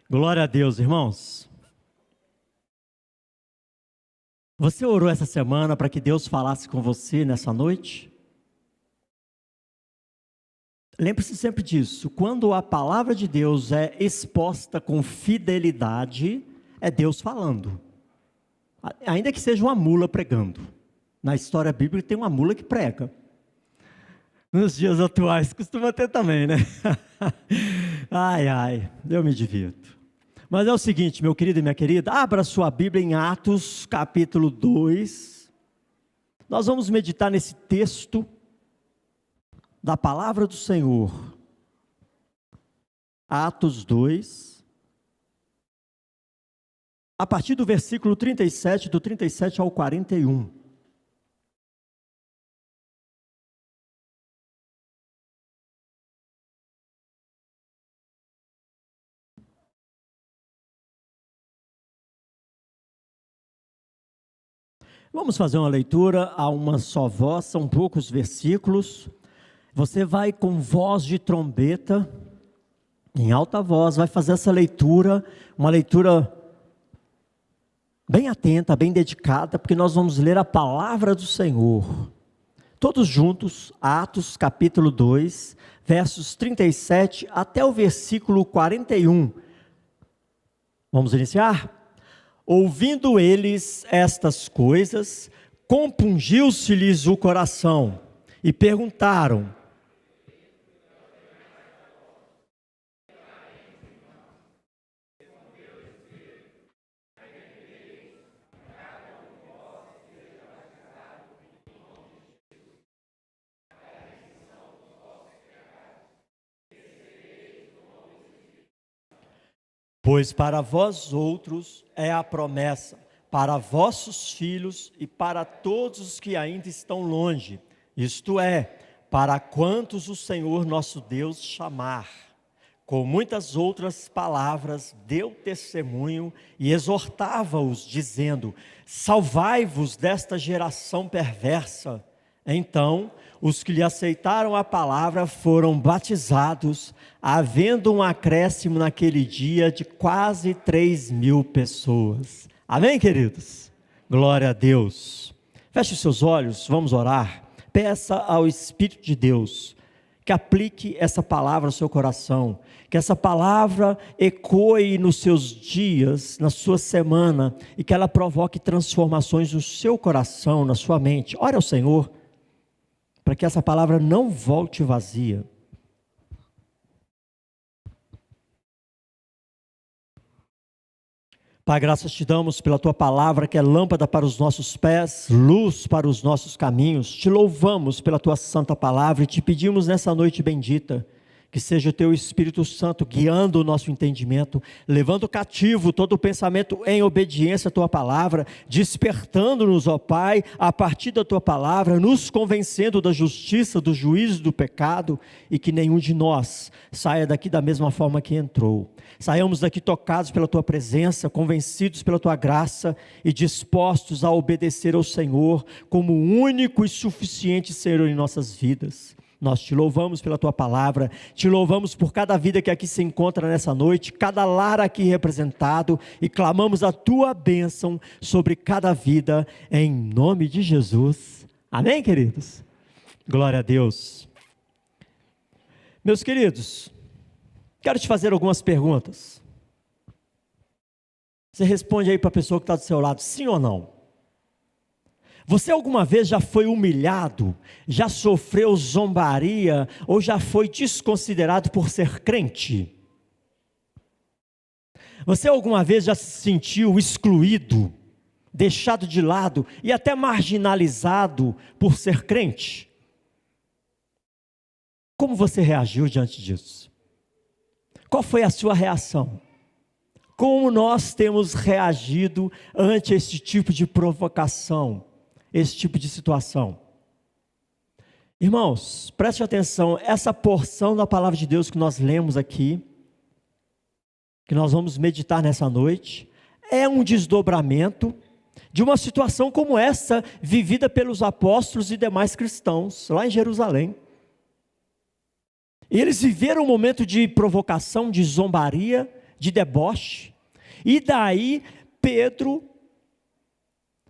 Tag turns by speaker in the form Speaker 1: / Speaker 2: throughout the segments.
Speaker 1: Glória a Deus, irmãos. Você orou essa semana para que Deus falasse com você nessa noite? Lembre-se sempre disso, quando a palavra de Deus é exposta com fidelidade, é Deus falando. Ainda que seja uma mula pregando. Na história bíblica tem uma mula que prega. Nos dias atuais costuma ter também, né? Ai, eu me divirto. Mas é o seguinte, meu querido e minha querida, abra sua Bíblia em Atos, capítulo 2. Nós vamos meditar nesse texto da palavra do Senhor. Atos 2. A partir do versículo 37, do 37 ao 41. Vamos fazer uma leitura a uma só voz, são poucos versículos. Você vai com voz de trombeta, em alta voz, vai fazer essa leitura, uma leitura bem atenta, bem dedicada, porque nós vamos ler a palavra do Senhor. Todos juntos, Atos capítulo 2, versos 37 até o versículo 41. Vamos iniciar? Ouvindo eles estas coisas, compungiu-se-lhes o coração, e perguntaram: pois para vós outros é a promessa, para vossos filhos e para todos os que ainda estão longe, isto é, para quantos o Senhor nosso Deus chamar. Com muitas outras palavras deu testemunho e exortava-os, dizendo: salvai-vos desta geração perversa. Então, os que lhe aceitaram a palavra foram batizados, havendo um acréscimo naquele dia de quase 3.000 pessoas. Amém, queridos? Glória a Deus. Feche os seus olhos, vamos orar. Peça ao Espírito de Deus que aplique essa palavra ao seu coração, que essa palavra ecoe nos seus dias, na sua semana, e que ela provoque transformações no seu coração, na sua mente. Ore ao Senhor, para que essa palavra não volte vazia. Pai, graças te damos pela tua palavra, que é lâmpada para os nossos pés, luz para os nossos caminhos. Te louvamos pela tua santa palavra e te pedimos nessa noite bendita, que seja o teu Espírito Santo guiando o nosso entendimento, levando cativo todo o pensamento em obediência à tua palavra, despertando-nos, ó Pai, a partir da tua palavra, nos convencendo da justiça, do juízo, do pecado, e que nenhum de nós saia daqui da mesma forma que entrou. Saiamos daqui tocados pela tua presença, convencidos pela tua graça e dispostos a obedecer ao Senhor como o único e suficiente Senhor em nossas vidas. Nós te louvamos pela tua palavra, te louvamos por cada vida que aqui se encontra nessa noite, cada lar aqui representado, e clamamos a tua bênção sobre cada vida, em nome de Jesus. Amém, queridos? Glória a Deus. Meus queridos, quero te fazer algumas perguntas. Você responde aí para a pessoa que está do seu lado, sim ou não? Você alguma vez já foi humilhado, já sofreu zombaria, ou já foi desconsiderado por ser crente? Você alguma vez já se sentiu excluído, deixado de lado e até marginalizado por ser crente? Como você reagiu diante disso? Qual foi a sua reação? Como nós temos reagido ante esse tipo de provocação, esse tipo de situação? Irmãos, preste atenção, essa porção da palavra de Deus que nós lemos aqui, que nós vamos meditar nessa noite, é um desdobramento de uma situação como essa, vivida pelos apóstolos e demais cristãos, lá em Jerusalém. Eles viveram um momento de provocação, de zombaria, de deboche. E daí Pedro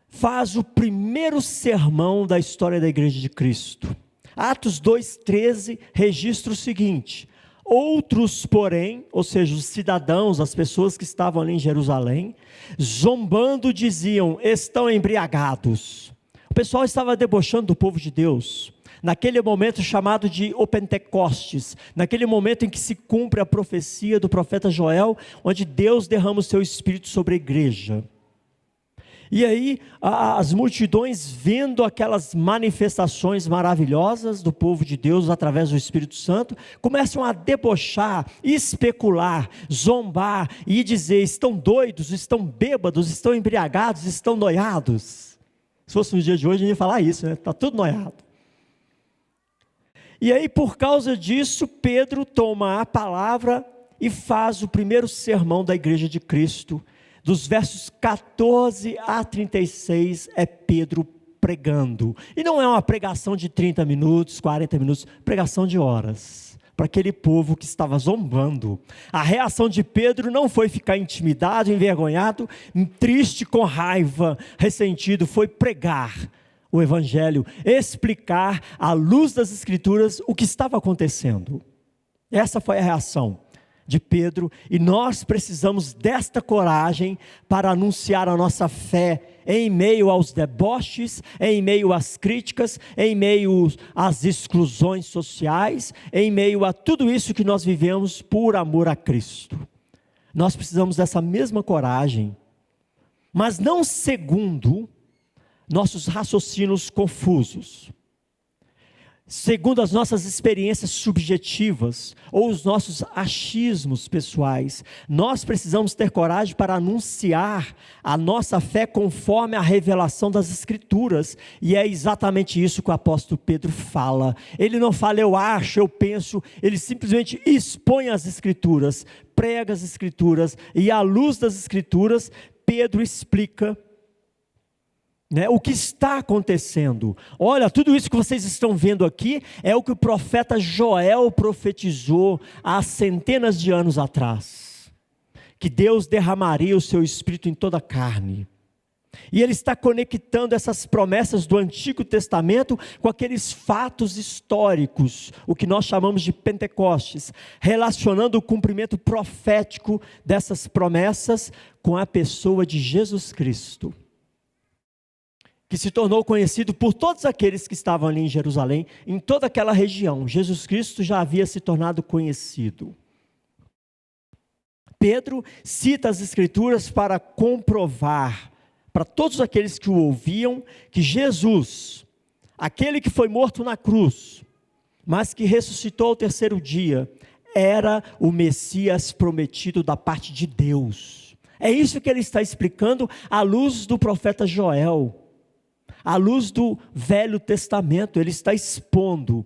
Speaker 1: faz o primeiro sermão da história da Igreja de Cristo. Atos 2,13 registra o seguinte: outros, porém, ou seja, os cidadãos, as pessoas que estavam ali em Jerusalém, zombando diziam: estão embriagados. O pessoal estava debochando do povo de Deus, naquele momento chamado de O Pentecostes, naquele momento em que se cumpre a profecia do profeta Joel, onde Deus derrama o seu Espírito sobre a igreja. E aí, as multidões, vendo aquelas manifestações maravilhosas do povo de Deus através do Espírito Santo, começam a debochar, especular, zombar e dizer: estão doidos, estão bêbados, estão embriagados, estão noiados. Se fosse no dia de hoje, a gente ia falar isso, né? Está tudo noiado. E aí, por causa disso, Pedro toma a palavra e faz o primeiro sermão da Igreja de Cristo. Dos versos 14 a 36 é Pedro pregando. E não é uma pregação de 30 minutos, 40 minutos, pregação de horas, para aquele povo que estava zombando. A reação de Pedro não foi ficar intimidado, envergonhado, triste, com raiva, ressentido, foi pregar o Evangelho, explicar à luz das Escrituras o que estava acontecendo. Essa foi a reação de Pedro, e nós precisamos desta coragem para anunciar a nossa fé em meio aos deboches, em meio às críticas, em meio às exclusões sociais, em meio a tudo isso que nós vivemos por amor a Cristo. Nós precisamos dessa mesma coragem, mas não segundo nossos raciocínios confusos, segundo as nossas experiências subjetivas ou os nossos achismos pessoais. Nós precisamos ter coragem para anunciar a nossa fé conforme a revelação das Escrituras, e é exatamente isso que o apóstolo Pedro fala. Ele não fala eu acho, eu penso, ele simplesmente expõe as Escrituras, prega as Escrituras, e à luz das Escrituras, Pedro explica o que está acontecendo. Olha, tudo isso que vocês estão vendo aqui é o que o profeta Joel profetizou há centenas de anos atrás, que Deus derramaria o seu Espírito em toda a carne. E ele está conectando essas promessas do Antigo Testamento com aqueles fatos históricos, o que nós chamamos de Pentecostes, relacionando o cumprimento profético dessas promessas com a pessoa de Jesus Cristo, que se tornou conhecido por todos aqueles que estavam ali em Jerusalém, em toda aquela região. Jesus Cristo já havia se tornado conhecido. Pedro cita as Escrituras para comprovar, para todos aqueles que o ouviam, que Jesus, aquele que foi morto na cruz, mas que ressuscitou ao terceiro dia, era o Messias prometido da parte de Deus. É isso que ele está explicando à luz do profeta Joel. À luz do Velho Testamento, ele está expondo,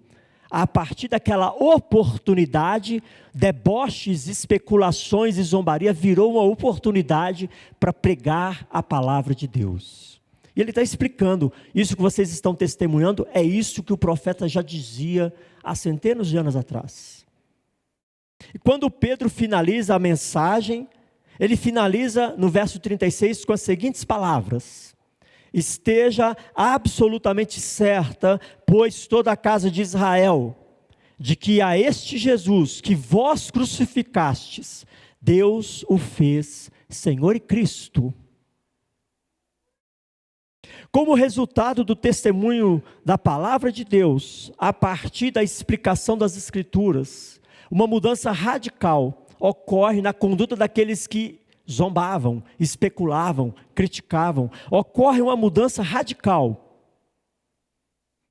Speaker 1: a partir daquela oportunidade, deboches, especulações e zombaria, virou uma oportunidade para pregar a palavra de Deus. E ele está explicando, isso que vocês estão testemunhando, é isso que o profeta já dizia há centenas de anos atrás. E quando Pedro finaliza a mensagem, ele finaliza no verso 36 com as seguintes palavras: esteja absolutamente certa, pois toda a casa de Israel, de que a este Jesus que vós crucificastes, Deus o fez Senhor e Cristo. Como resultado do testemunho da palavra de Deus, a partir da explicação das Escrituras, uma mudança radical ocorre na conduta daqueles que zombavam, especulavam, criticavam. Ocorre uma mudança radical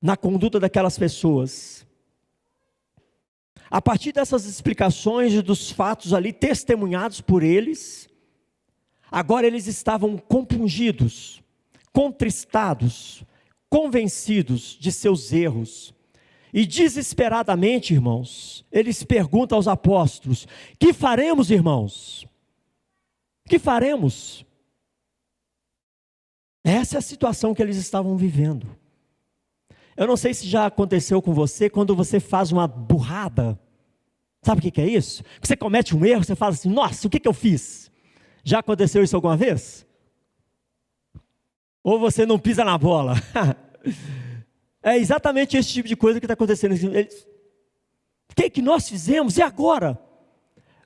Speaker 1: na conduta daquelas pessoas. A partir dessas explicações e dos fatos ali testemunhados por eles, agora eles estavam compungidos, contristados, convencidos de seus erros. E desesperadamente, irmãos, eles perguntam aos apóstolos: que faremos, irmãos? O que faremos? Essa é a situação que eles estavam vivendo. Eu não sei se já aconteceu com você, quando você faz uma burrada, Sabe o que é isso? Você comete um erro, você fala assim, nossa, o que eu fiz? Já aconteceu isso alguma vez? Ou você não pisa na bola? É exatamente esse tipo de coisa que está acontecendo. O que nós fizemos? E agora?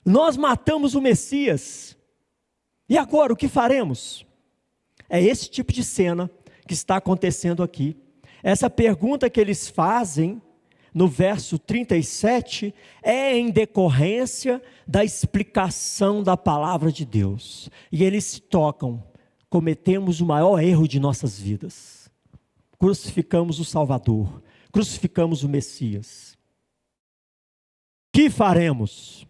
Speaker 1: Nós matamos o Messias. E agora, o que faremos? É esse tipo de cena que está acontecendo aqui. Essa pergunta que eles fazem no verso 37 é em decorrência da explicação da palavra de Deus. E eles se tocam: cometemos o maior erro de nossas vidas. Crucificamos o Salvador, crucificamos o Messias. Que faremos?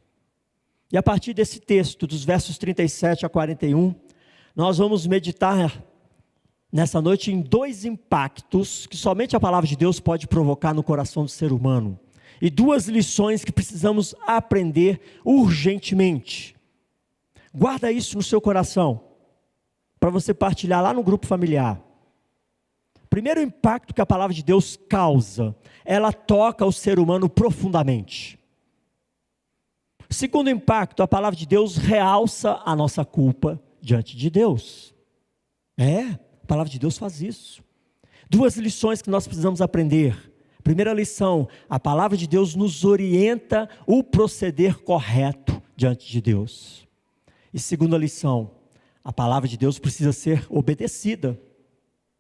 Speaker 1: E a partir desse texto, dos versos 37 a 41, nós vamos meditar nessa noite em dois impactos que somente a palavra de Deus pode provocar no coração do ser humano. E duas lições que precisamos aprender urgentemente. Guarda isso no seu coração, para você partilhar lá no grupo familiar. Primeiro impacto que a palavra de Deus causa, ela toca o ser humano profundamente. Segundo impacto, a palavra de Deus realça a nossa culpa diante de Deus. A palavra de Deus faz isso. Duas lições que nós precisamos aprender. Primeira lição, a palavra de Deus nos orienta o proceder correto diante de Deus. E segunda lição, a palavra de Deus precisa ser obedecida.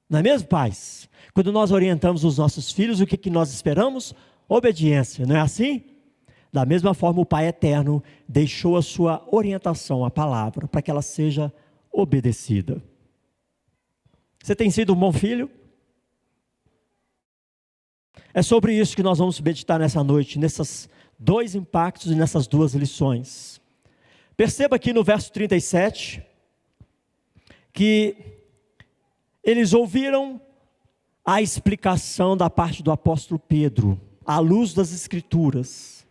Speaker 1: Não é mesmo, pais? Quando nós orientamos os nossos filhos, o que nós esperamos? Obediência, não é assim? Da mesma forma, o Pai Eterno deixou a sua orientação, a palavra, para que ela seja obedecida. Você tem sido um bom filho? É sobre isso que nós vamos meditar nessa noite, nesses dois impactos e nessas duas lições. Perceba aqui no verso 37, que eles ouviram a explicação da parte do apóstolo Pedro, à luz das Escrituras,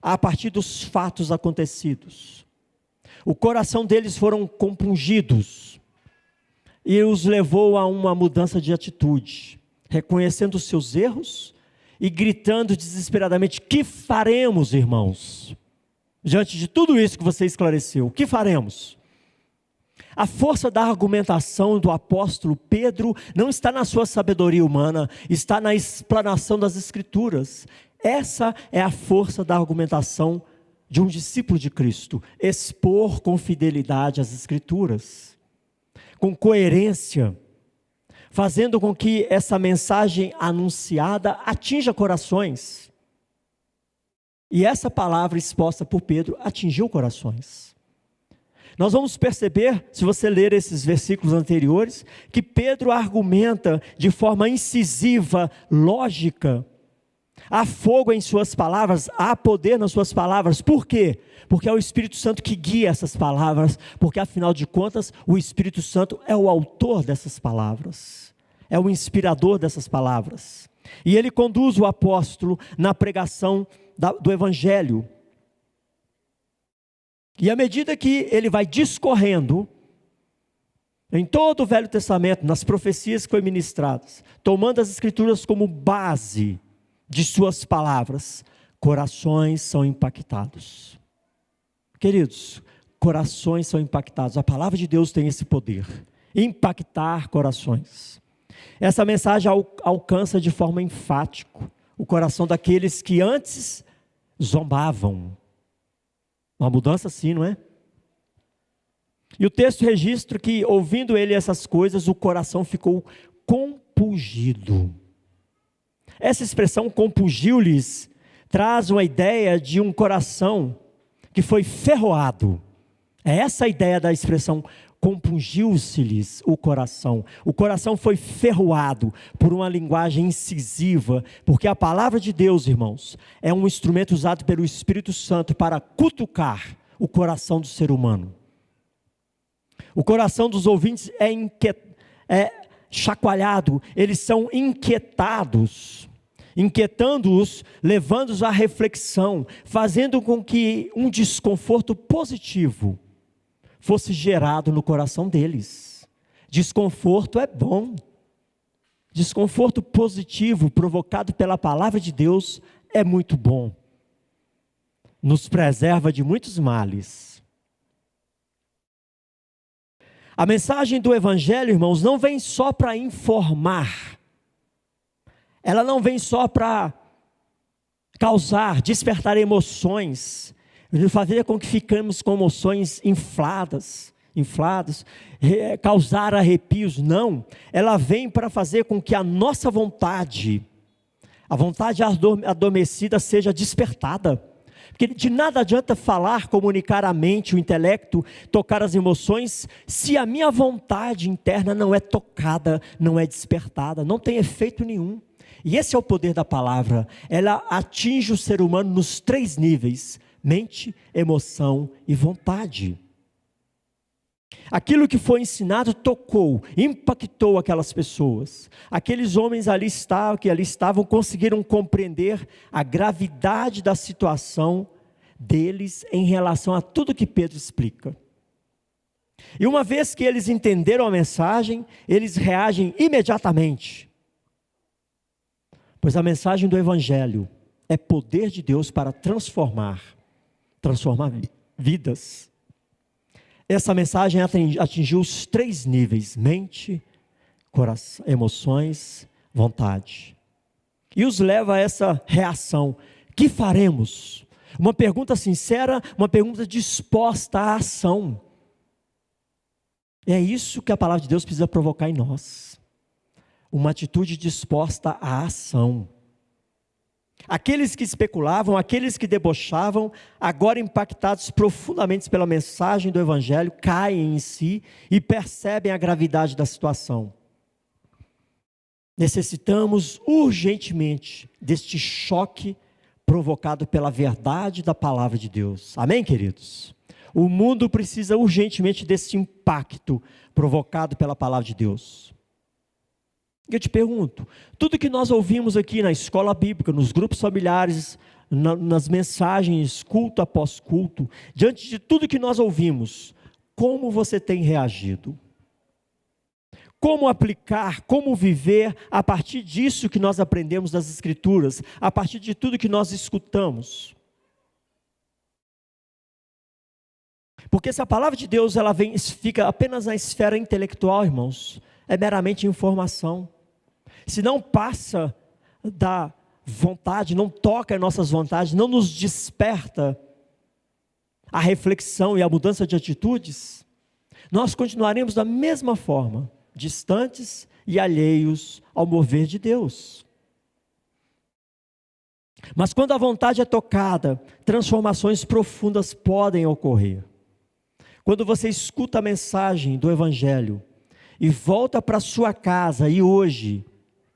Speaker 1: a partir dos fatos acontecidos. O coração deles foram compungidos e os levou a uma mudança de atitude, reconhecendo os seus erros e gritando desesperadamente: que faremos, irmãos? Diante de tudo isso que você esclareceu, o que faremos? A força da argumentação do apóstolo Pedro não está na sua sabedoria humana, está na explanação das Escrituras. Essa é a força da argumentação de um discípulo de Cristo: expor com fidelidade as Escrituras, com coerência, fazendo com que essa mensagem anunciada atinja corações. E essa palavra exposta por Pedro atingiu corações. Nós vamos perceber, se você ler esses versículos anteriores, que Pedro argumenta de forma incisiva, lógica. Há fogo em suas palavras, há poder nas suas palavras. Por quê? Porque é o Espírito Santo que guia essas palavras, porque afinal de contas, o Espírito Santo é o autor dessas palavras, é o inspirador dessas palavras. E ele conduz o apóstolo na pregação do Evangelho. E à medida que ele vai discorrendo, em todo o Velho Testamento, nas profecias que foram ministradas, tomando as Escrituras como base de suas palavras, corações são impactados. Queridos, corações são impactados. A palavra de Deus tem esse poder, impactar corações. Essa mensagem alcança de forma enfática o coração daqueles que antes zombavam. Uma mudança assim, não é? E o texto registra que, ouvindo ele essas coisas, o coração ficou compungido. Essa expressão compungiu-lhes traz uma ideia de um coração que foi ferroado. É essa a ideia da expressão compungiu-se-lhes o coração. O coração foi ferroado por uma linguagem incisiva, porque a palavra de Deus, irmãos, é um instrumento usado pelo Espírito Santo para cutucar o coração do ser humano. O coração dos ouvintes é chacoalhado, eles são inquietados, inquietando-os, levando-os à reflexão, fazendo com que um desconforto positivo fosse gerado no coração deles. Desconforto é bom. Desconforto positivo provocado pela palavra de Deus é muito bom. nos preserva de muitos males. A mensagem do Evangelho, irmãos, não vem só para informar. Ela não vem só para causar, despertar emoções, fazer com que ficamos com emoções infladas, causar arrepios. Não, ela vem para fazer com que a nossa vontade, a vontade adormecida seja despertada. Porque de nada adianta falar, comunicar a mente, o intelecto, tocar as emoções, se a minha vontade interna não é tocada, não é despertada, não tem efeito nenhum. E esse é o poder da palavra. Ela atinge o ser humano nos 3 níveis: mente, emoção e vontade. Aquilo que foi ensinado tocou, impactou aquelas pessoas. Aqueles homens que ali estavam conseguiram compreender a gravidade da situação deles em relação a tudo que Pedro explica. E uma vez que eles entenderam a mensagem, eles reagem imediatamente. Pois a mensagem do Evangelho é poder de Deus para transformar vidas. Essa mensagem atingiu os 3 níveis: mente, coração, emoções, vontade. E os leva a essa reação: que faremos? Uma pergunta sincera, uma pergunta disposta à ação. É isso que a palavra de Deus precisa provocar em nós. Uma atitude disposta à ação. Aqueles que especulavam, aqueles que debochavam, agora impactados profundamente pela mensagem do Evangelho, caem em si e percebem a gravidade da situação. Necessitamos urgentemente deste choque provocado pela verdade da palavra de Deus. Amém, queridos? O mundo precisa urgentemente desse impacto provocado pela palavra de Deus. Eu te pergunto, tudo que nós ouvimos aqui na escola bíblica, nos grupos familiares, nas mensagens, culto após culto, diante de tudo que nós ouvimos, como você tem reagido? Como aplicar, como viver a partir disso que nós aprendemos das Escrituras, a partir de tudo que nós escutamos? Porque se a palavra de Deus fica apenas na esfera intelectual, irmãos, é meramente informação. Se não passa da vontade, não toca em nossas vontades, não nos desperta a reflexão e a mudança de atitudes, nós continuaremos da mesma forma, distantes e alheios ao mover de Deus. Mas quando a vontade é tocada, transformações profundas podem ocorrer. Quando você escuta a mensagem do Evangelho e volta para sua casa, e hoje,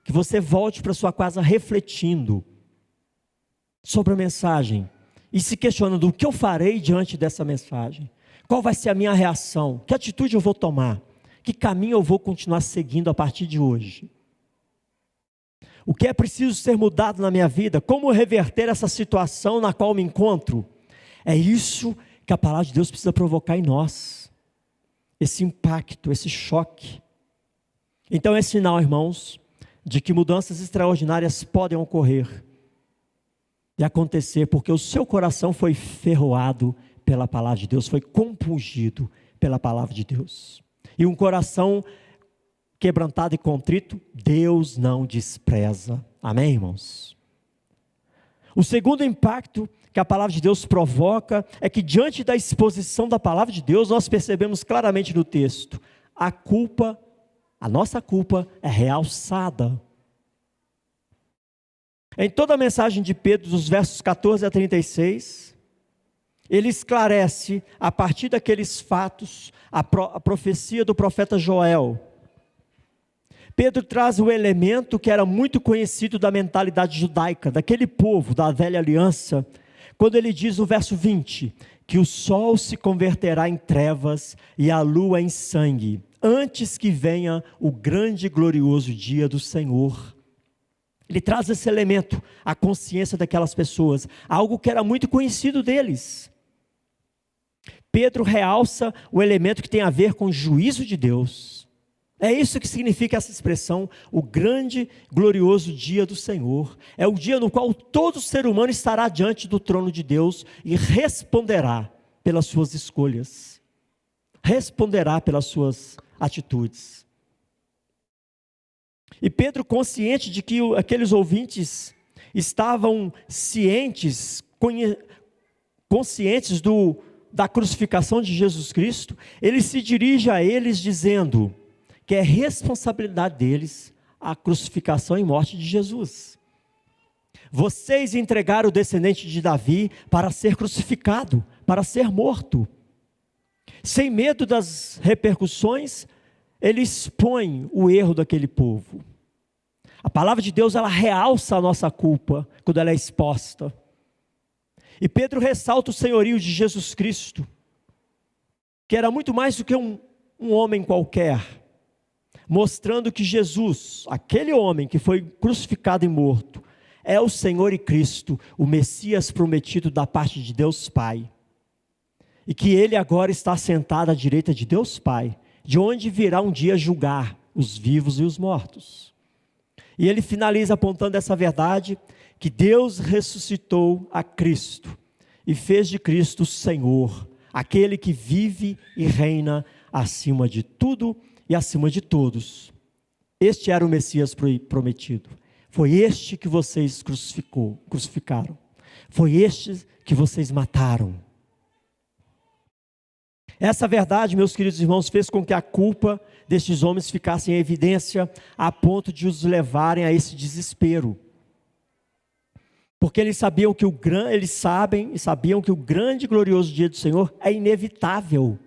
Speaker 1: que você volte para sua casa refletindo sobre a mensagem e se questionando: o que eu farei diante dessa mensagem? Qual vai ser a minha reação? Que atitude eu vou tomar? Que caminho eu vou continuar seguindo a partir de hoje? O que é preciso ser mudado na minha vida? Como reverter essa situação na qual me encontro? É isso que a palavra de Deus precisa provocar em nós. Esse impacto, esse choque. Então é sinal, irmãos, de que mudanças extraordinárias podem ocorrer e acontecer, porque o seu coração foi ferroado pela palavra de Deus, foi compungido pela palavra de Deus. E um coração quebrantado e contrito, Deus não despreza. Amém, irmãos? O segundo impacto que a palavra de Deus provoca é que, diante da exposição da palavra de Deus, nós percebemos claramente no texto: a nossa culpa é realçada. Em toda a mensagem de Pedro, dos versos 14 a 36, ele esclarece, a partir daqueles fatos, a profecia do profeta Joel. Pedro traz o elemento que era muito conhecido da mentalidade judaica, daquele povo, da velha aliança, quando ele diz no verso 20, que o sol se converterá em trevas e a lua em sangue, antes que venha o grande e glorioso dia do Senhor. Ele traz esse elemento, a consciência daquelas pessoas, algo que era muito conhecido deles. Pedro realça o elemento que tem a ver com o juízo de Deus. É isso que significa essa expressão, o grande, glorioso dia do Senhor. É o dia no qual todo ser humano estará diante do trono de Deus e responderá pelas suas escolhas, responderá pelas suas atitudes. E Pedro, consciente de que aqueles ouvintes estavam cientes, conscientes da crucificação de Jesus Cristo, ele se dirige a eles dizendo que é responsabilidade deles a crucificação e morte de Jesus. Vocês entregaram o descendente de Davi para ser crucificado, para ser morto. Sem medo das repercussões, ele expõe o erro daquele povo. A palavra de Deus, ela realça a nossa culpa quando ela é exposta. E Pedro ressalta o senhorio de Jesus Cristo, que era muito mais do que um homem qualquer, mostrando que Jesus, aquele homem que foi crucificado e morto, é o Senhor e Cristo, o Messias prometido da parte de Deus Pai. E que ele agora está sentado à direita de Deus Pai, de onde virá um dia julgar os vivos e os mortos. E ele finaliza apontando essa verdade, que Deus ressuscitou a Cristo e fez de Cristo o Senhor, aquele que vive e reina acima de tudo e acima de todos. Este era o Messias prometido. Foi este que vocês crucificaram. Foi este que vocês mataram. Essa verdade, meus queridos irmãos, fez com que a culpa destes homens ficasse em evidência, a ponto de os levarem a esse desespero. Porque eles sabiam que sabiam que o grande e glorioso dia do Senhor é inevitável.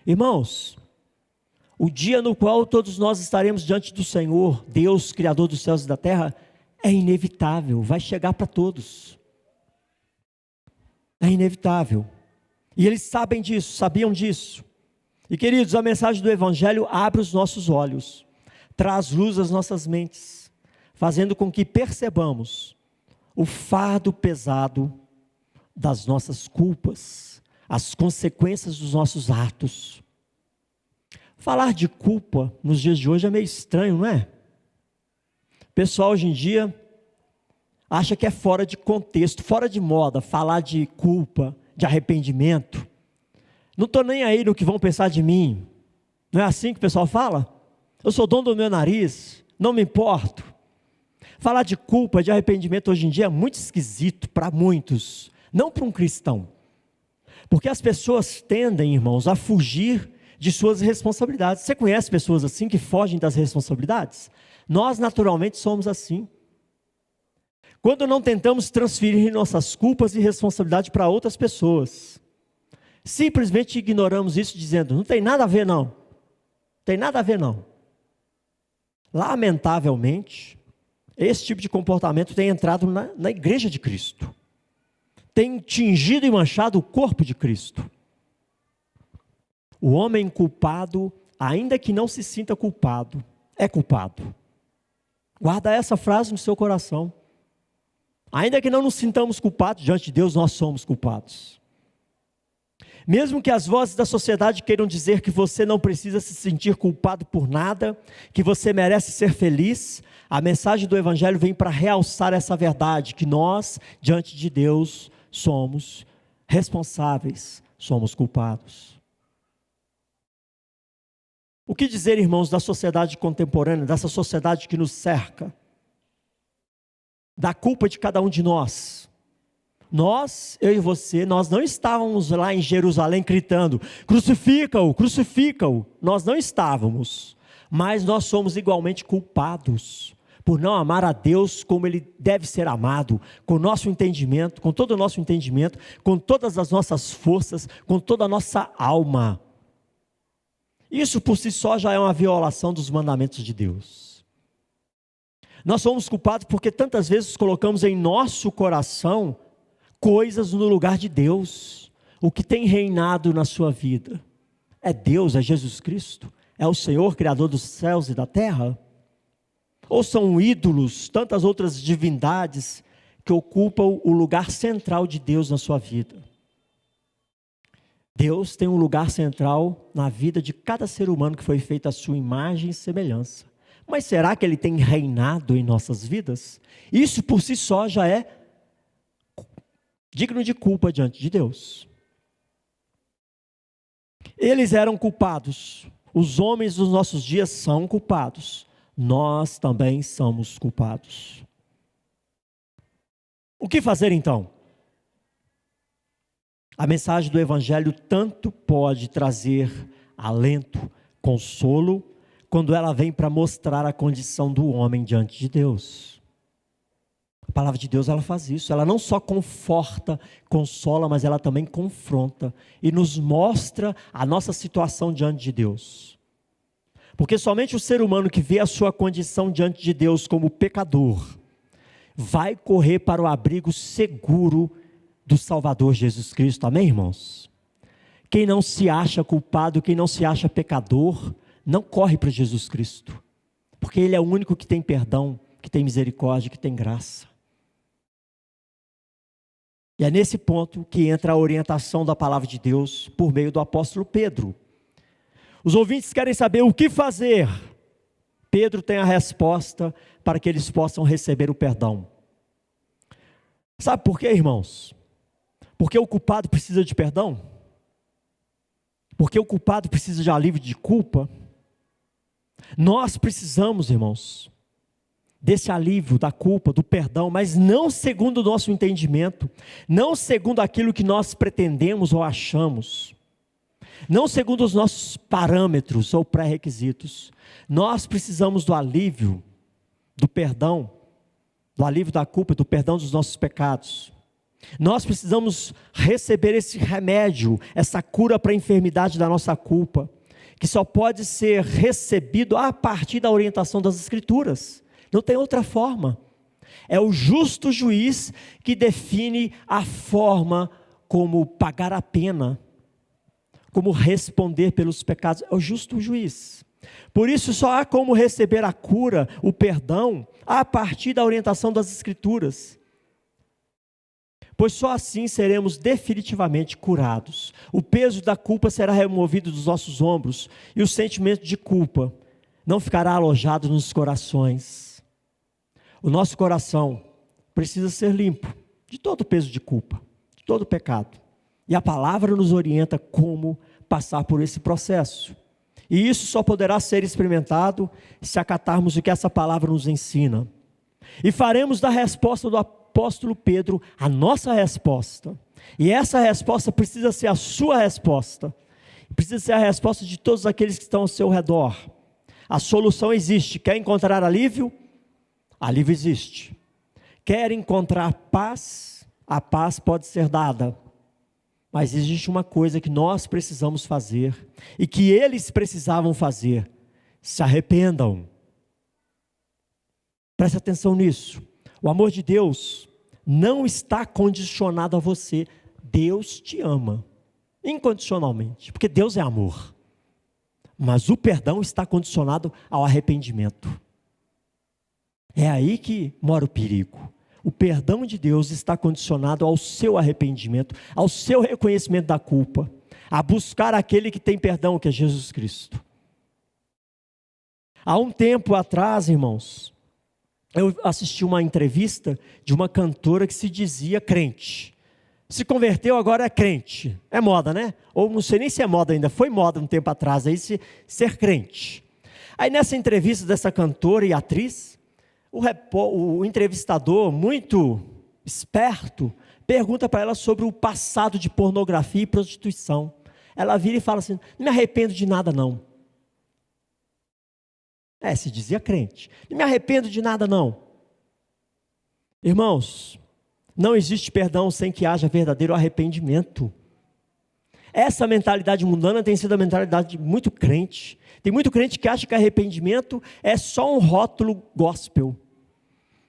Speaker 1: Irmãos, o dia no qual todos nós estaremos diante do Senhor, Deus, Criador dos céus e da terra, é inevitável, vai chegar para todos. É inevitável. E eles sabem disso, sabiam disso. E queridos, a mensagem do Evangelho abre os nossos olhos, traz luz às nossas mentes, fazendo com que percebamos o fardo pesado das nossas culpas, as consequências dos nossos atos. Falar de culpa nos dias de hoje é meio estranho, não é? O pessoal hoje em dia acha que é fora de contexto, fora de moda, falar de culpa, de arrependimento. Não estou nem aí no que vão pensar de mim. Não é assim que o pessoal fala? Eu sou dono do meu nariz, não me importo. Falar de culpa, de arrependimento hoje em dia é muito esquisito para muitos, não para um cristão. Porque as pessoas tendem, irmãos, a fugir de suas responsabilidades. Você conhece pessoas assim que fogem das responsabilidades? Nós naturalmente somos assim. Quando não tentamos transferir nossas culpas e responsabilidade para outras pessoas, simplesmente ignoramos isso dizendo, não tem nada a ver não, tem nada a ver não. Lamentavelmente, esse tipo de comportamento tem entrado na igreja de Cristo, tem tingido e manchado o corpo de Cristo. O homem culpado, ainda que não se sinta culpado, é culpado. Guarda essa frase no seu coração. Ainda que não nos sintamos culpados, diante de Deus nós somos culpados. Mesmo que as vozes da sociedade queiram dizer que você não precisa se sentir culpado por nada, que você merece ser feliz, a mensagem do Evangelho vem para realçar essa verdade, que nós, diante de Deus, somos responsáveis, somos culpados. O que dizer, irmãos, da sociedade contemporânea, dessa sociedade que nos cerca? Da culpa de cada um de nós. Nós, eu e você, nós não estávamos lá em Jerusalém gritando, crucifica-o, crucifica-o. Nós não estávamos, mas nós somos igualmente culpados por não amar a Deus como Ele deve ser amado, com o nosso entendimento, com todo o nosso entendimento, com todas as nossas forças, com toda a nossa alma. Isso por si só já é uma violação dos mandamentos de Deus. Nós somos culpados porque tantas vezes colocamos em nosso coração coisas no lugar de Deus. O que tem reinado na sua vida é Deus, é Jesus Cristo? É o Senhor, Criador dos céus e da terra? Ou são ídolos, tantas outras divindades que ocupam o lugar central de Deus na sua vida? Deus tem um lugar central na vida de cada ser humano que foi feito à sua imagem e semelhança. Mas será que Ele tem reinado em nossas vidas? Isso por si só já é digno de culpa diante de Deus. Eles eram culpados. Os homens dos nossos dias são culpados. Nós também somos culpados. O que fazer então? A mensagem do Evangelho tanto pode trazer alento, consolo, quando ela vem para mostrar a condição do homem diante de Deus. A palavra de Deus, ela faz isso. Ela não só conforta, consola, mas ela também confronta e nos mostra a nossa situação diante de Deus. Porque somente o ser humano que vê a sua condição diante de Deus como pecador, vai correr para o abrigo seguro do Salvador Jesus Cristo. Amém, irmãos? Quem não se acha culpado, quem não se acha pecador, não corre para Jesus Cristo. Porque Ele é o único que tem perdão, que tem misericórdia, que tem graça. E é nesse ponto que entra a orientação da palavra de Deus por meio do apóstolo Pedro. Os ouvintes querem saber o que fazer. Pedro tem a resposta para que eles possam receber o perdão. Sabe por quê, irmãos? Porque o culpado precisa de perdão? Porque o culpado precisa de alívio de culpa? Nós precisamos, irmãos, desse alívio da culpa, do perdão, mas não segundo o nosso entendimento, não segundo aquilo que nós pretendemos ou achamos, não segundo os nossos parâmetros ou pré-requisitos. Nós precisamos do alívio, do perdão, do alívio da culpa, do perdão dos nossos pecados. Nós precisamos receber esse remédio, essa cura para a enfermidade da nossa culpa, que só pode ser recebido a partir da orientação das Escrituras. Não tem outra forma. É o justo juiz que define a forma como pagar a pena, como responder pelos pecados. É o justo juiz. Por isso só há como receber a cura, o perdão, a partir da orientação das Escrituras. Pois só assim seremos definitivamente curados. O peso da culpa será removido dos nossos ombros e o sentimento de culpa não ficará alojado nos corações. O nosso coração precisa ser limpo de todo o peso de culpa, de todo o pecado. E a palavra nos orienta como passar por esse processo. E isso só poderá ser experimentado se acatarmos o que essa palavra nos ensina. E faremos da resposta do apóstolo Pedro a nossa resposta. E essa resposta precisa ser a sua resposta. Precisa ser a resposta de todos aqueles que estão ao seu redor. A solução existe. Quer encontrar alívio? Alívio existe. Quer encontrar paz? A paz pode ser dada. Mas existe uma coisa que nós precisamos fazer e que eles precisavam fazer: se arrependam. Preste atenção nisso. O amor de Deus não está condicionado a você. Deus te ama incondicionalmente, porque Deus é amor. Mas o perdão está condicionado ao arrependimento. É aí que mora o perigo. O perdão de Deus está condicionado ao seu arrependimento, ao seu reconhecimento da culpa, a buscar aquele que tem perdão, que é Jesus Cristo. Há um tempo atrás, irmãos, eu assisti uma entrevista de uma cantora que se dizia crente. Se converteu, agora é crente. É moda, né? Ou não sei nem se é moda ainda, foi moda um tempo atrás aí ser crente. Aí nessa entrevista dessa cantora e atriz, o entrevistador, muito esperto, pergunta para ela sobre o passado de pornografia e prostituição. Ela vira e fala assim: não me arrependo de nada não. Se dizia crente. Não me arrependo de nada não. Irmãos, não existe perdão sem que haja verdadeiro arrependimento. Essa mentalidade mundana tem sido a mentalidade de muito crente. Tem muito crente que acha que arrependimento é só um rótulo gospel,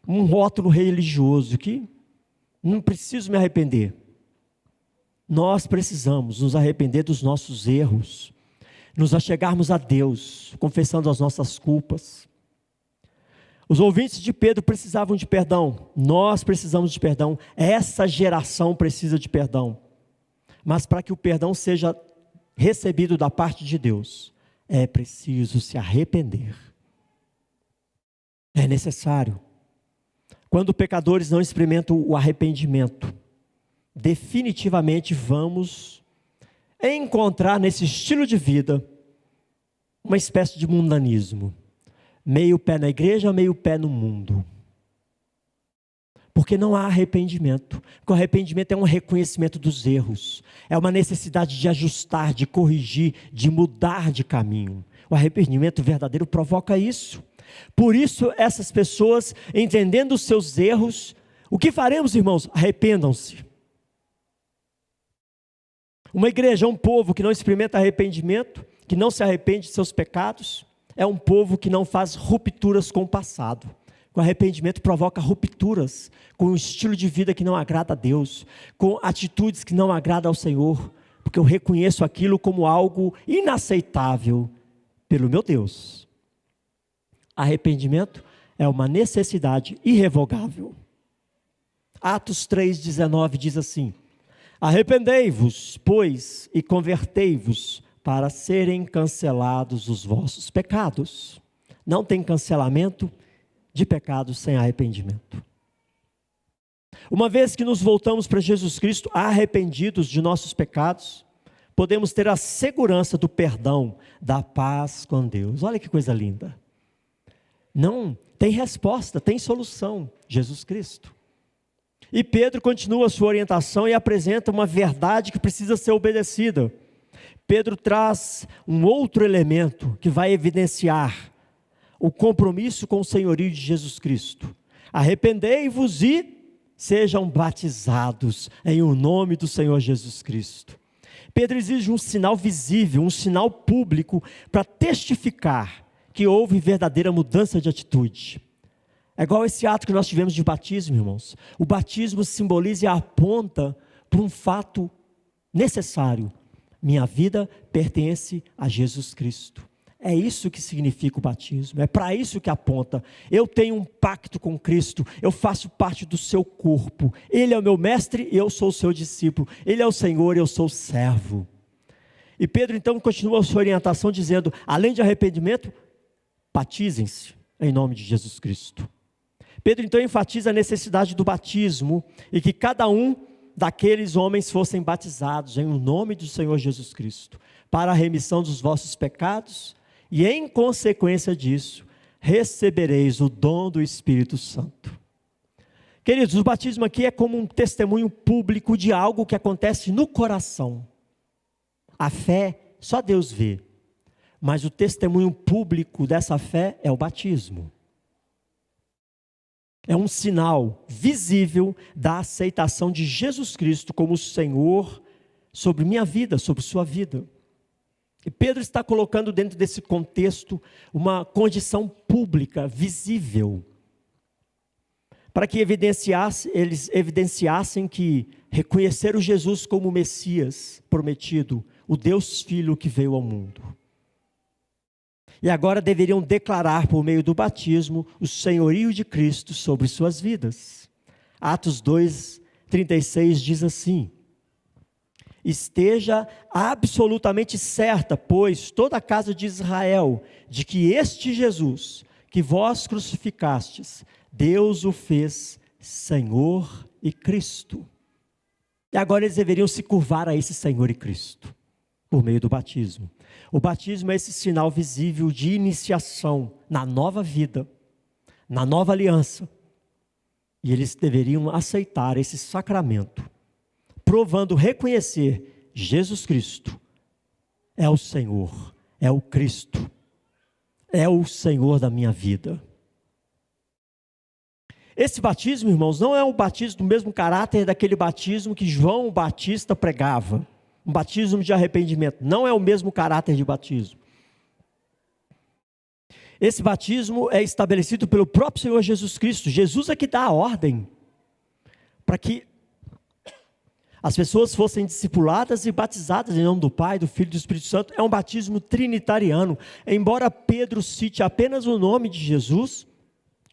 Speaker 1: um rótulo religioso, que não preciso me arrepender. Nós precisamos nos arrepender dos nossos erros, nos achegarmos a Deus, confessando as nossas culpas. Os ouvintes de Pedro precisavam de perdão, nós precisamos de perdão, essa geração precisa de perdão. Mas para que o perdão seja recebido da parte de Deus, é preciso se arrepender. É necessário. Quando pecadores não experimentam o arrependimento, definitivamente vamos encontrar nesse estilo de vida uma espécie de mundanismo. Meio pé na igreja, meio pé no mundo. Porque não há arrependimento. Porque o arrependimento é um reconhecimento dos erros. É uma necessidade de ajustar, de corrigir, de mudar de caminho. O arrependimento verdadeiro provoca isso. Por isso, essas pessoas, entendendo os seus erros, o que faremos, irmãos? Arrependam-se. Uma igreja, um povo que não experimenta arrependimento, que não se arrepende de seus pecados, é um povo que não faz rupturas com o passado. O arrependimento provoca rupturas com um estilo de vida que não agrada a Deus, com atitudes que não agradam ao Senhor, porque eu reconheço aquilo como algo inaceitável pelo meu Deus. Arrependimento é uma necessidade irrevogável. Atos 3,19 diz assim: arrependei-vos, pois, e convertei-vos, para serem cancelados os vossos pecados. Não tem cancelamento de pecados sem arrependimento. Uma vez que nos voltamos para Jesus Cristo arrependidos de nossos pecados, podemos ter a segurança do perdão, da paz com Deus. Olha que coisa linda. Não, tem resposta, tem solução, Jesus Cristo. E Pedro continua a sua orientação e apresenta uma verdade que precisa ser obedecida. Pedro traz um outro elemento que vai evidenciar o compromisso com o senhorio de Jesus Cristo. Arrependei-vos e sejam batizados em o nome do Senhor Jesus Cristo. Pedro exige um sinal visível, um sinal público para testificar que houve verdadeira mudança de atitude. É igual esse ato que nós tivemos de batismo, irmãos. O batismo simboliza e aponta para um fato necessário. Minha vida pertence a Jesus Cristo. É isso que significa o batismo, é para isso que aponta. Eu tenho um pacto com Cristo, eu faço parte do seu corpo. Ele é o meu mestre e eu sou o seu discípulo. Ele é o Senhor e eu sou o servo. E Pedro então continua a sua orientação dizendo, além de arrependimento, batizem-se em nome de Jesus Cristo. Pedro então enfatiza a necessidade do batismo e que cada um daqueles homens fossem batizados em nome do Senhor Jesus Cristo, para a remissão dos vossos pecados, e em consequência disso, recebereis o dom do Espírito Santo. Queridos, o batismo aqui é como um testemunho público de algo que acontece no coração. A fé, só Deus vê, mas o testemunho público dessa fé é o batismo. É um sinal visível da aceitação de Jesus Cristo como Senhor sobre minha vida, sobre sua vida. E Pedro está colocando dentro desse contexto uma condição pública, visível, para que eles evidenciassem que reconheceram Jesus como o Messias prometido, o Deus Filho que veio ao mundo. E agora deveriam declarar por meio do batismo o senhorio de Cristo sobre suas vidas. Atos 2:36 diz assim: esteja absolutamente certa, pois, toda a casa de Israel, de que este Jesus, que vós crucificastes, Deus o fez Senhor e Cristo. E agora eles deveriam se curvar a esse Senhor e Cristo, por meio do batismo. O batismo é esse sinal visível de iniciação na nova vida, na nova aliança. E eles deveriam aceitar esse sacramento, provando reconhecer Jesus Cristo é o Senhor, é o Cristo, é o Senhor da minha vida. Esse batismo, irmãos, não é um batismo do mesmo caráter daquele batismo que João Batista pregava, um batismo de arrependimento. Não é o mesmo caráter de batismo. Esse batismo é estabelecido pelo próprio Senhor Jesus Cristo. Jesus é que dá a ordem para que as pessoas fossem discipuladas e batizadas em nome do Pai, do Filho e do Espírito Santo. É um batismo trinitariano. Embora Pedro cite apenas o nome de Jesus,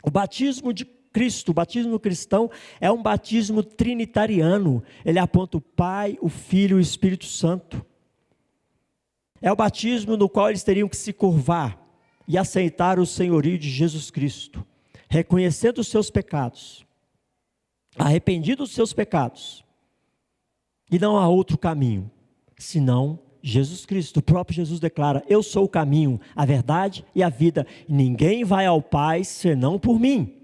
Speaker 1: o batismo de Cristo. O batismo cristão é um batismo trinitariano. Ele aponta o Pai, o Filho e o Espírito Santo. É o batismo no qual eles teriam que se curvar e aceitar o senhorio de Jesus Cristo, reconhecendo os seus pecados, arrependido dos seus pecados. E não há outro caminho, senão Jesus Cristo. O próprio Jesus declara: eu sou o caminho, a verdade e a vida, e ninguém vai ao Pai senão por mim.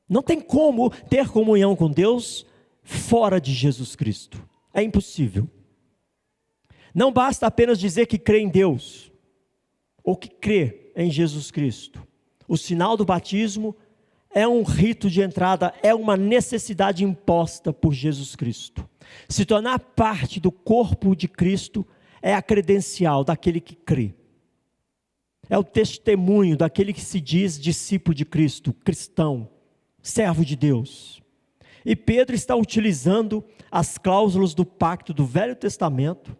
Speaker 1: Não tem como ter comunhão com Deus fora de Jesus Cristo. É impossível. Não basta apenas dizer que crê em Deus, ou que crê em Jesus Cristo. O sinal do batismo é um rito de entrada, é uma necessidade imposta por Jesus Cristo. Se tornar parte do corpo de Cristo é a credencial daquele que crê. É o testemunho daquele que se diz discípulo de Cristo, cristão, servo de Deus. E Pedro está utilizando as cláusulas do pacto do Velho Testamento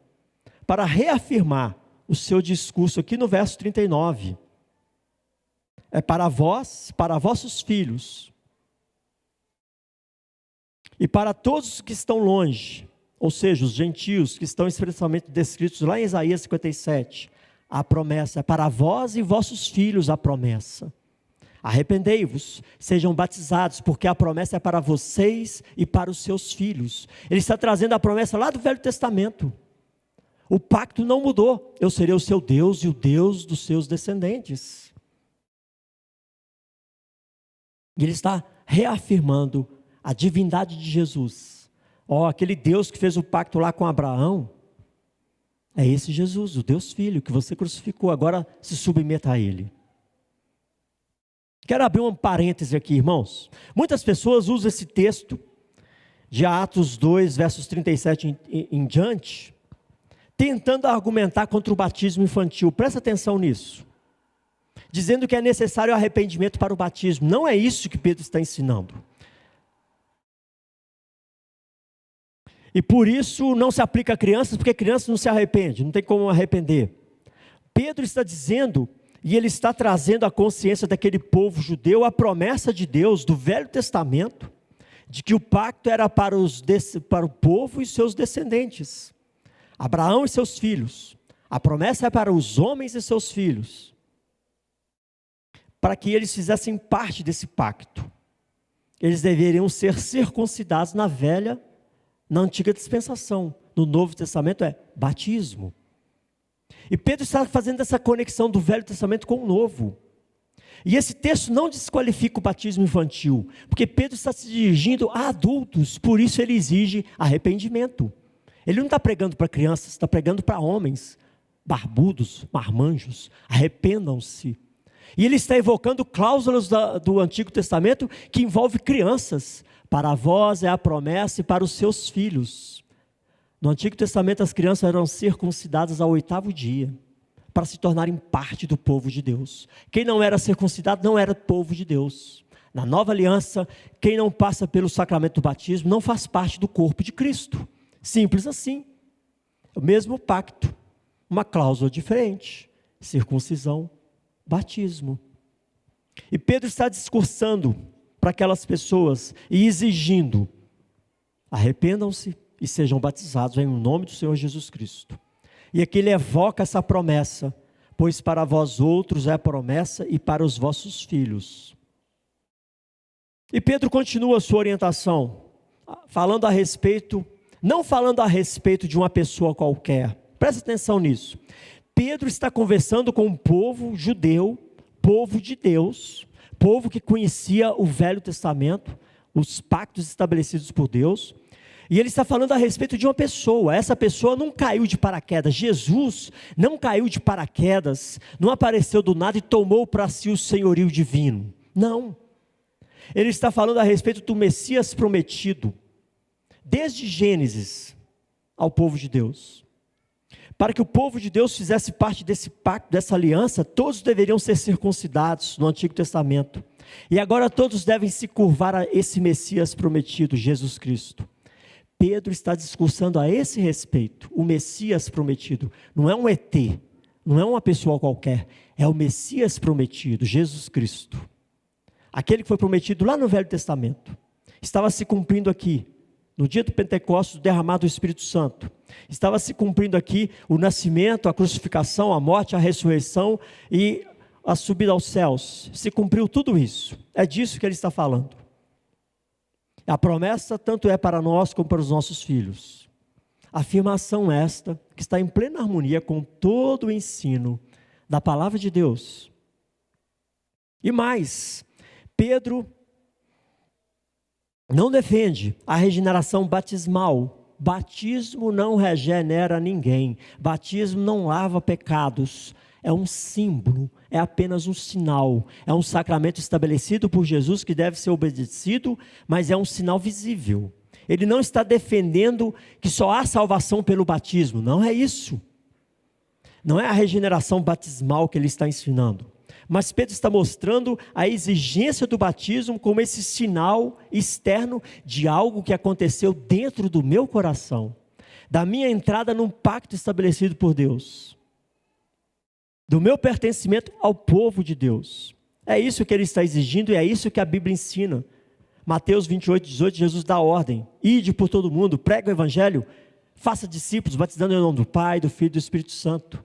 Speaker 1: para reafirmar o seu discurso aqui no verso 39. É para vós, para vossos filhos, e para todos que estão longe, ou seja, os gentios que estão expressamente descritos lá em Isaías 57, a promessa é para vós e vossos filhos a promessa. Arrependei-vos, sejam batizados, porque a promessa é para vocês e para os seus filhos. Ele está trazendo a promessa lá do Velho Testamento. O pacto não mudou. Eu serei o seu Deus e o Deus dos seus descendentes. E ele está reafirmando a divindade de Jesus. Aquele Deus que fez o pacto lá com Abraão, é esse Jesus, o Deus Filho, que você crucificou, agora se submeta a Ele. Quero abrir um parêntese aqui, irmãos. Muitas pessoas usam esse texto de Atos 2, versos 37 em diante, tentando argumentar contra o batismo infantil. Presta atenção nisso. Dizendo que é necessário arrependimento para o batismo. Não é isso que Pedro está ensinando. E por isso não se aplica a crianças, porque crianças não se arrependem, não tem como arrepender. Pedro está dizendo, e ele está trazendo à consciência daquele povo judeu a promessa de Deus do Velho Testamento, de que o pacto era para o povo e seus descendentes, Abraão e seus filhos. A promessa é para os homens e seus filhos, para que eles fizessem parte desse pacto. Eles deveriam ser circuncidados na antiga dispensação. No Novo Testamento é batismo. E Pedro está fazendo essa conexão do Velho Testamento com o Novo. E esse texto não desqualifica o batismo infantil, porque Pedro está se dirigindo a adultos, por isso ele exige arrependimento. Ele não está pregando para crianças, está pregando para homens, barbudos, marmanjos, arrependam-se. E ele está evocando cláusulas do Antigo Testamento que envolve crianças. Para vós é a promessa e para os seus filhos. No Antigo Testamento as crianças eram circuncidadas ao 8º dia, para se tornarem parte do povo de Deus. Quem não era circuncidado não era povo de Deus. Na Nova Aliança, quem não passa pelo sacramento do batismo não faz parte do corpo de Cristo. Simples assim. O mesmo pacto, uma cláusula diferente. Circuncisão, batismo. E Pedro está discursando para aquelas pessoas e exigindo: arrependam-se e sejam batizados em nome do Senhor Jesus Cristo. E aqui ele evoca essa promessa: pois para vós outros é a promessa e para os vossos filhos. E Pedro continua a sua orientação, não falando a respeito de uma pessoa qualquer. Presta atenção nisso. Pedro está conversando com um povo judeu, povo de Deus, povo que conhecia o Velho Testamento, os pactos estabelecidos por Deus, e ele está falando a respeito de uma pessoa. Essa pessoa não caiu de paraquedas. Jesus não caiu de paraquedas, não apareceu do nada e tomou para si o senhorio divino. Não. Ele está falando a respeito do Messias prometido, desde Gênesis ao povo de Deus. Para que o povo de Deus fizesse parte desse pacto, dessa aliança, todos deveriam ser circuncidados no Antigo Testamento. E agora todos devem se curvar a esse Messias prometido, Jesus Cristo. Pedro está discursando a esse respeito. O Messias prometido não é um ET, não é uma pessoa qualquer, é o Messias prometido, Jesus Cristo. aquele que foi prometido lá no Velho Testamento, estava se cumprindo aqui, no dia do Pentecostes, derramado do Espírito Santo. Estava se cumprindo aqui o nascimento, a crucificação, a morte, a ressurreição e a subida aos céus. Se cumpriu tudo isso. É disso que ele está falando. A promessa tanto é para nós como para os nossos filhos. A afirmação esta, que está em plena harmonia com todo o ensino da palavra de Deus. E mais, Pedro não defende a regeneração batismal. Batismo não regenera ninguém. Batismo não lava pecados. É um símbolo, é apenas um sinal. É um sacramento estabelecido por Jesus que deve ser obedecido, mas é um sinal visível. Ele não está defendendo que só há salvação pelo batismo. Não é isso. Não é a regeneração batismal que ele está ensinando. Mas Pedro está mostrando a exigência do batismo como esse sinal externo de algo que aconteceu dentro do meu coração, da minha entrada num pacto estabelecido por Deus, do meu pertencimento ao povo de Deus. É isso que ele está exigindo e é isso que a Bíblia ensina. Mateus 28, 18, Jesus dá ordem: ide por todo mundo, prega o evangelho, faça discípulos, batizando em nome do Pai, do Filho e do Espírito Santo.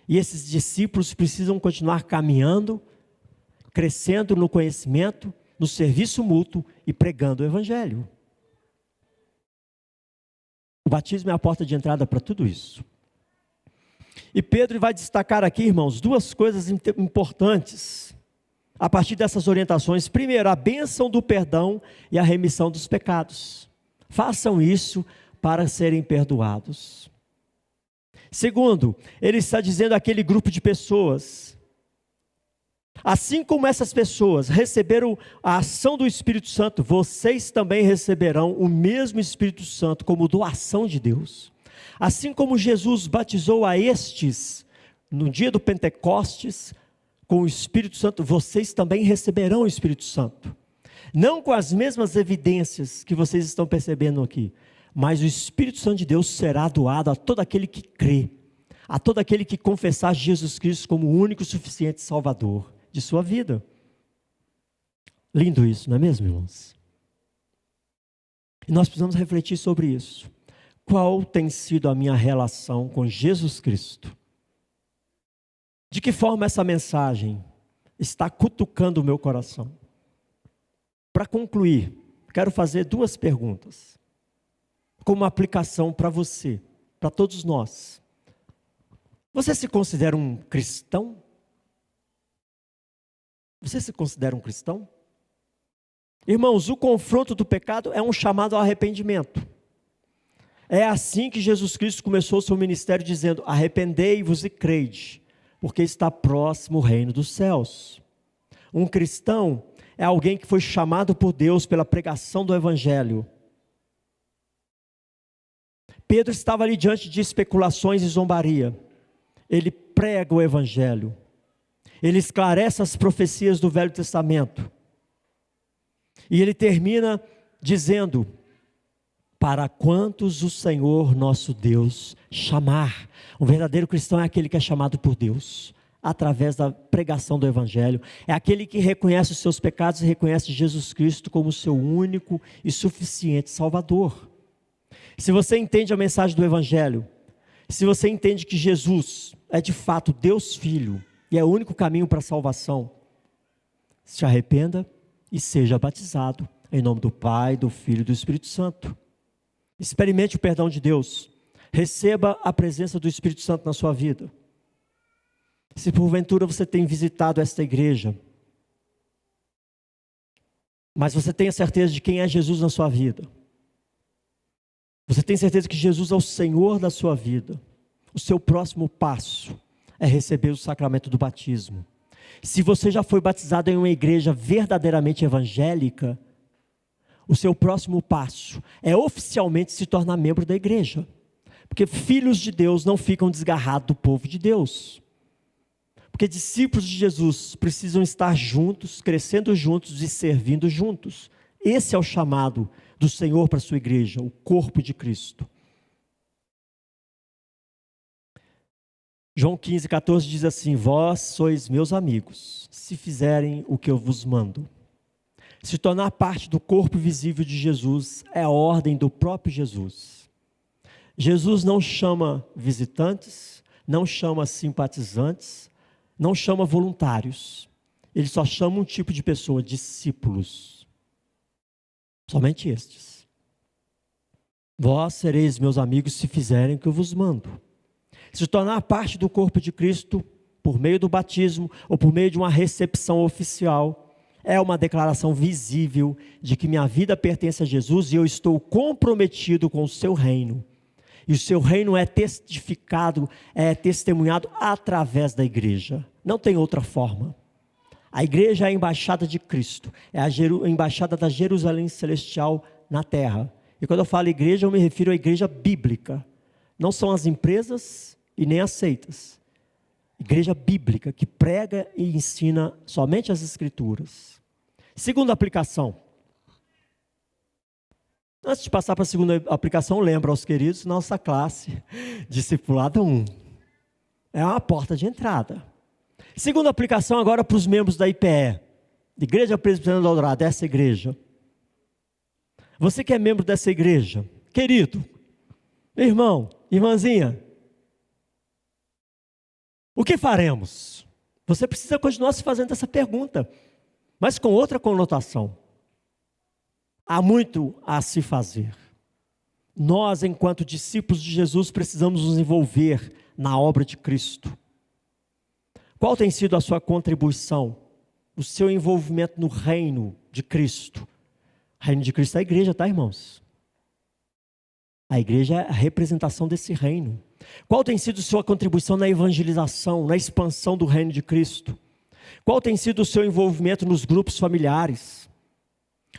Speaker 1: E esses discípulos precisam continuar caminhando, crescendo no conhecimento, no serviço mútuo e pregando o evangelho. O batismo é a porta de entrada para tudo isso. E Pedro vai destacar aqui, irmãos, duas coisas importantes a partir dessas orientações. Primeiro, a bênção do perdão e a remissão dos pecados. Façam isso para serem perdoados. Segundo, ele está dizendo àquele grupo de pessoas: assim como essas pessoas receberam a ação do Espírito Santo, vocês também receberão o mesmo Espírito Santo como doação de Deus. Assim como Jesus batizou a estes no dia do Pentecostes com o Espírito Santo, vocês também receberão o Espírito Santo. Não com as mesmas evidências que vocês estão percebendo aqui, mas o Espírito Santo de Deus será doado a todo aquele que crê, a todo aquele que confessar Jesus Cristo como o único e suficiente Salvador de sua vida. Lindo isso, não é mesmo, irmãos? E nós precisamos refletir sobre isso. Qual tem sido a minha relação com Jesus Cristo? De que forma essa mensagem está cutucando o meu coração? Para concluir, quero fazer duas perguntas, como aplicação para você, para todos nós. Você se considera um cristão? Você se considera um cristão? Irmãos, o confronto do pecado é um chamado ao arrependimento. É assim que Jesus Cristo começou o seu ministério dizendo: arrependei-vos e crede, porque está próximo o reino dos céus. Um cristão é alguém que foi chamado por Deus pela pregação do evangelho. Pedro estava ali diante de especulações e zombaria. Ele prega o evangelho. Ele esclarece as profecias do Velho Testamento. E ele termina dizendo: para quantos o Senhor nosso Deus chamar. Um verdadeiro cristão é aquele que é chamado por Deus, através da pregação do evangelho. É aquele que reconhece os seus pecados e reconhece Jesus Cristo como seu único e suficiente Salvador. Se você entende a mensagem do evangelho, se você entende que Jesus é de fato Deus Filho e é o único caminho para a salvação, se arrependa e seja batizado em nome do Pai, do Filho e do Espírito Santo. Experimente o perdão de Deus. Receba a presença do Espírito Santo na sua vida. Se porventura você tem visitado esta igreja, mas você tem a certeza de quem é Jesus na sua vida, você tem certeza que Jesus é o Senhor da sua vida, o seu próximo passo é receber o sacramento do batismo. Se você já foi batizado em uma igreja verdadeiramente evangélica, o seu próximo passo é oficialmente se tornar membro da igreja. Porque filhos de Deus não ficam desgarrados do povo de Deus. Porque discípulos de Jesus precisam estar juntos, crescendo juntos e servindo juntos. Esse é o chamado do Senhor para a sua igreja, o corpo de Cristo. João 15,14 diz assim: vós sois meus amigos, se fizerem o que eu vos mando. Se tornar parte do corpo visível de Jesus é a ordem do próprio Jesus. Jesus não chama visitantes, não chama simpatizantes, não chama voluntários. Ele só chama um tipo de pessoa, discípulos. Somente estes. Vós sereis meus amigos se fizerem o que eu vos mando. Se tornar parte do corpo de Cristo, por meio do batismo ou por meio de uma recepção oficial, é uma declaração visível de que minha vida pertence a Jesus e eu estou comprometido com o seu reino. E o seu reino é testificado, é testemunhado através da igreja. Não tem outra forma. A igreja é a embaixada de Cristo, é a embaixada da Jerusalém Celestial na terra. E quando eu falo igreja, eu me refiro à igreja bíblica. Não são as empresas e nem as seitas. Igreja bíblica, que prega e ensina somente as Escrituras. Segunda aplicação. Antes de passar para a segunda aplicação, lembra aos queridos, nossa classe, Discipulado 1. É uma porta de entrada. Segunda aplicação agora para os membros da IPE, Igreja Presbiteriana do Eldorado, essa igreja. Você que é membro dessa igreja, querido, irmão, irmãzinha, o que faremos? Você precisa continuar se fazendo essa pergunta, mas com outra conotação. Há muito a se fazer. Nós, enquanto discípulos de Jesus, precisamos nos envolver na obra de Cristo. Qual tem sido a sua contribuição, o seu envolvimento no reino de Cristo? O reino de Cristo é a igreja, tá, irmãos? A igreja é a representação desse reino. Qual tem sido a sua contribuição na evangelização, na expansão do reino de Cristo? Qual tem sido o seu envolvimento nos grupos familiares?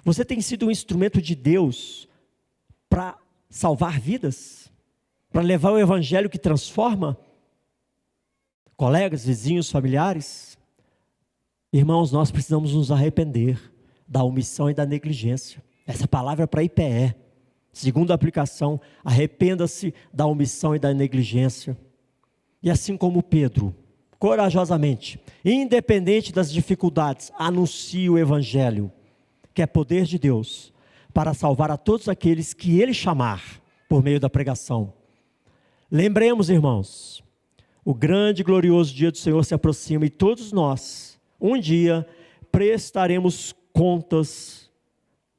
Speaker 1: Você tem sido um instrumento de Deus para salvar vidas? Para levar o evangelho que transforma? Colegas, vizinhos, familiares? Irmãos, nós precisamos nos arrepender da omissão e da negligência. Essa palavra é para IPE. Segunda aplicação, arrependa-se da omissão e da negligência. E assim como Pedro, corajosamente, independente das dificuldades, anuncie o evangelho, que é poder de Deus, para salvar a todos aqueles que Ele chamar, por meio da pregação. Lembremos, irmãos, o grande e glorioso dia do Senhor se aproxima e todos nós, um dia, prestaremos contas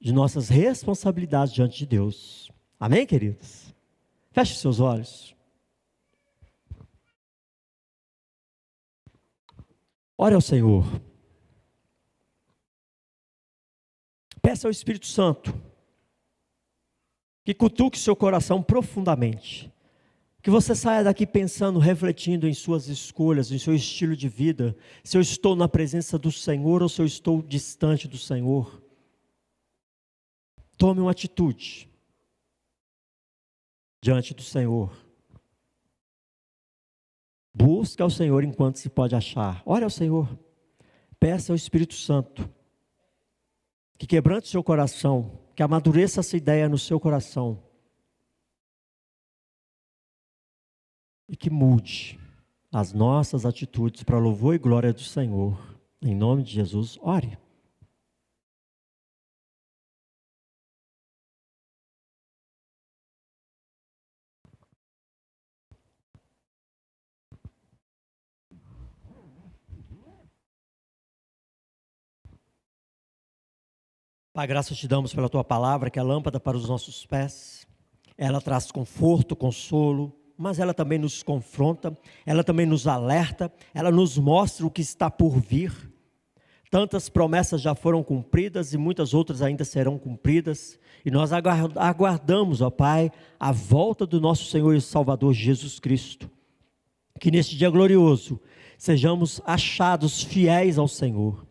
Speaker 1: de nossas responsabilidades diante de Deus. Amém, queridos? Feche seus olhos. Ore ao Senhor. Peça ao Espírito Santo que cutuque seu coração profundamente. Que você saia daqui pensando, refletindo em suas escolhas, em seu estilo de vida. Se eu estou na presença do Senhor ou se eu estou distante do Senhor. Tome uma atitude diante do Senhor. Busque ao Senhor enquanto se pode achar. Ore ao Senhor. Peça ao Espírito Santo que quebrante seu coração, que amadureça essa ideia no seu coração e que mude as nossas atitudes para louvor e glória do Senhor. Em nome de Jesus, ore. Pai, graças te damos pela tua palavra, que é a lâmpada para os nossos pés. Ela traz conforto, consolo, mas ela também nos confronta, ela também nos alerta, ela nos mostra o que está por vir. Tantas promessas já foram cumpridas e muitas outras ainda serão cumpridas. E nós aguardamos, ó Pai, a volta do nosso Senhor e Salvador Jesus Cristo. Que neste dia glorioso sejamos achados fiéis ao Senhor.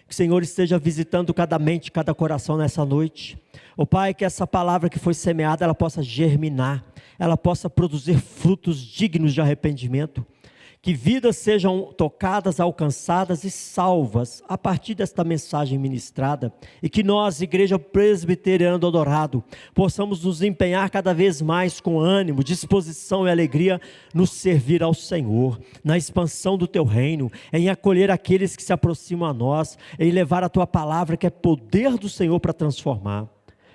Speaker 1: Que o Senhor esteja visitando cada mente, cada coração nessa noite. Ó Pai, que essa palavra que foi semeada, ela possa germinar, ela possa produzir frutos dignos de arrependimento. Que vidas sejam tocadas, alcançadas e salvas a partir desta mensagem ministrada, e que nós, Igreja Presbiteriana do Eldorado, possamos nos empenhar cada vez mais com ânimo, disposição e alegria no servir ao Senhor, na expansão do Teu reino, em acolher aqueles que se aproximam a nós, em levar a Tua palavra que é poder do Senhor para transformar.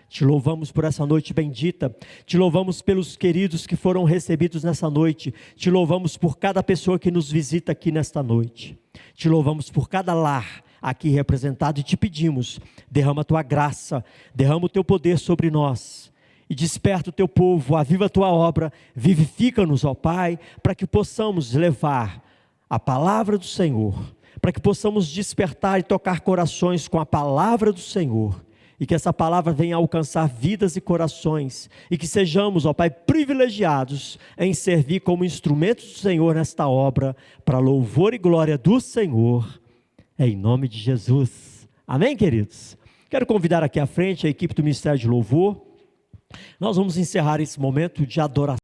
Speaker 1: Te louvamos por essa noite bendita, te louvamos pelos queridos que foram recebidos nessa noite, te louvamos por cada pessoa que nos visita aqui nesta noite, te louvamos por cada lar aqui representado e te pedimos, derrama a Tua graça, derrama o Teu poder sobre nós e desperta o Teu povo, aviva a Tua obra, vivifica-nos, ó Pai, para que possamos levar a palavra do Senhor, para que possamos despertar e tocar corações com a palavra do Senhor, e que essa palavra venha alcançar vidas e corações, e que sejamos, ó Pai, privilegiados em servir como instrumentos do Senhor nesta obra, para louvor e glória do Senhor, em nome de Jesus. Amém, queridos? Quero convidar aqui à frente a equipe do Ministério de Louvor. Nós vamos encerrar esse momento de adoração.